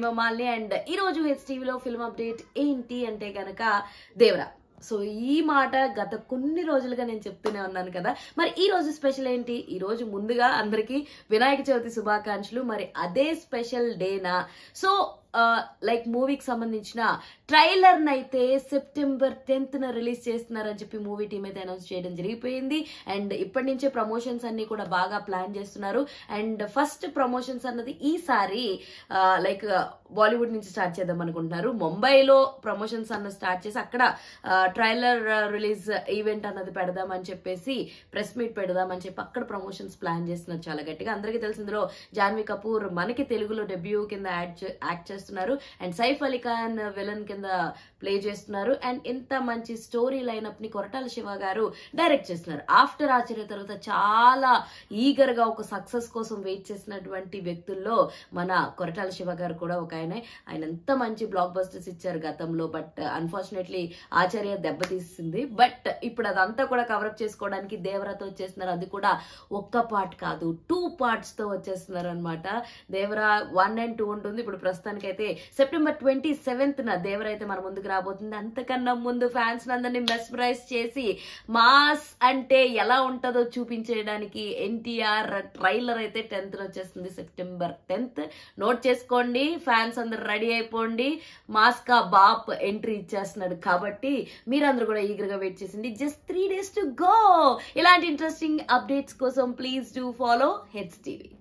Hema Malini and ఈ రోజు హెచ్టీవీలో film update ఏంటి అంటే గనక దేవరా. సో ఈ మాట గత కొన్ని రోజులుగా నేను చెప్తూనే ఉన్నాను కదా. మరి ఈ రోజు స్పెషల్ ఏంటి? ఈ రోజు ముందుగా అందరికీ వినాయక చవితి శుభాకాంక్షలు. మరి అదే స్పెషల్ డేనా? సో లైక్ మూవీకి సంబంధించిన ట్రైలర్ నైతే సెప్టెంబర్ 10th రిలీజ్ చేస్తున్నారని చెప్పి మూవీ టీమ్ అయితే అనౌన్స్ చేయడం జరిగిపోయింది. అండ్ ఇప్పటి నుంచే ప్రమోషన్స్ అన్ని కూడా బాగా ప్లాన్ చేస్తున్నారు. అండ్ ఫస్ట్ ప్రమోషన్స్ అన్నది ఈసారి లైక్ బాలీవుడ్ నుంచి స్టార్ట్ చేద్దాం అనుకుంటున్నారు. ముంబైలో ప్రమోషన్స్ అన్నది స్టార్ట్ చేసి అక్కడ ట్రైలర్ రిలీజ్ ఈవెంట్ అన్నది పెడదామని చెప్పేసి ప్రెస్ మీట్ పెడదామని చెప్పి అక్కడ ప్రమోషన్స్ ప్లాన్ చేస్తున్నారు చాలా గట్టిగా. అందరికీ తెలిసిందిలో జాన్వీ కపూర్ మనకి తెలుగులో డెబ్యూ కింద యాక్ట్ చేస్తున్నారు. అండ్ సైఫ్ అలీ ఖాన్ విలన్ కింద ప్లే చేస్తున్నారు. అండ్ ఇంత మంచి స్టోరీ లైనప్ ని కొరటాల శివ గారు డైరెక్ట్ చేస్తున్నారు. ఆఫ్టర్ ఆచార్య తర్వాత చాలా ఈగర్ గా ఒక సక్సెస్ కోసం వెయిట్ చేసినటువంటి వ్యక్తుల్లో మన కొరటాల శివ గారు కూడా ఒక ఆయన ఎంత మంచి బ్లాక్ బస్టర్స్ ఇచ్చారు గతంలో. బట్ అన్ఫార్చునేట్లీ ఆచార్య దెబ్బతీసింది. బట్ ఇప్పుడు అదంతా కూడా కవరప్ చేసుకోవడానికి దేవరాతో వచ్చేస్తున్నారు. అది కూడా ఒక్క పార్ట్ కాదు, 2 parts తో వచ్చేస్తున్నారు అనమాట. దేవరా 1 and 2 ఉంటుంది. ఇప్పుడు ప్రస్తుతానికి అయితే సెప్టెంబర్ 27th దేవరా అయితే మన ముందుకు రాబోతుంది. అంతకన్నా ముందు ఫ్యాన్స్ అందరినీ మెస్మరైజ్ చేసి మాస్ అంటే ఎలా ఉంటుందో చూపించేయడానికి ఎన్టీఆర్ ట్రైలర్ అయితే 10th వచ్చేస్తుంది. సెప్టెంబర్ 10th నోట్ చేసుకోండి. ఫ్యాన్స్ అందరు రెడీ అయిపోండి. మాస్ కా బాప్ ఎంట్రీ ఇచ్చేస్తున్నాడు కాబట్టి మీరందరూ కూడా ఈగర్ గా వెయిట్ చేసింది. Just 3 days to go. ఇలాంటి ఇంట్రెస్టింగ్ అప్డేట్స్ కోసం ప్లీజ్ డూ ఫాలో హెచ్టీవీ.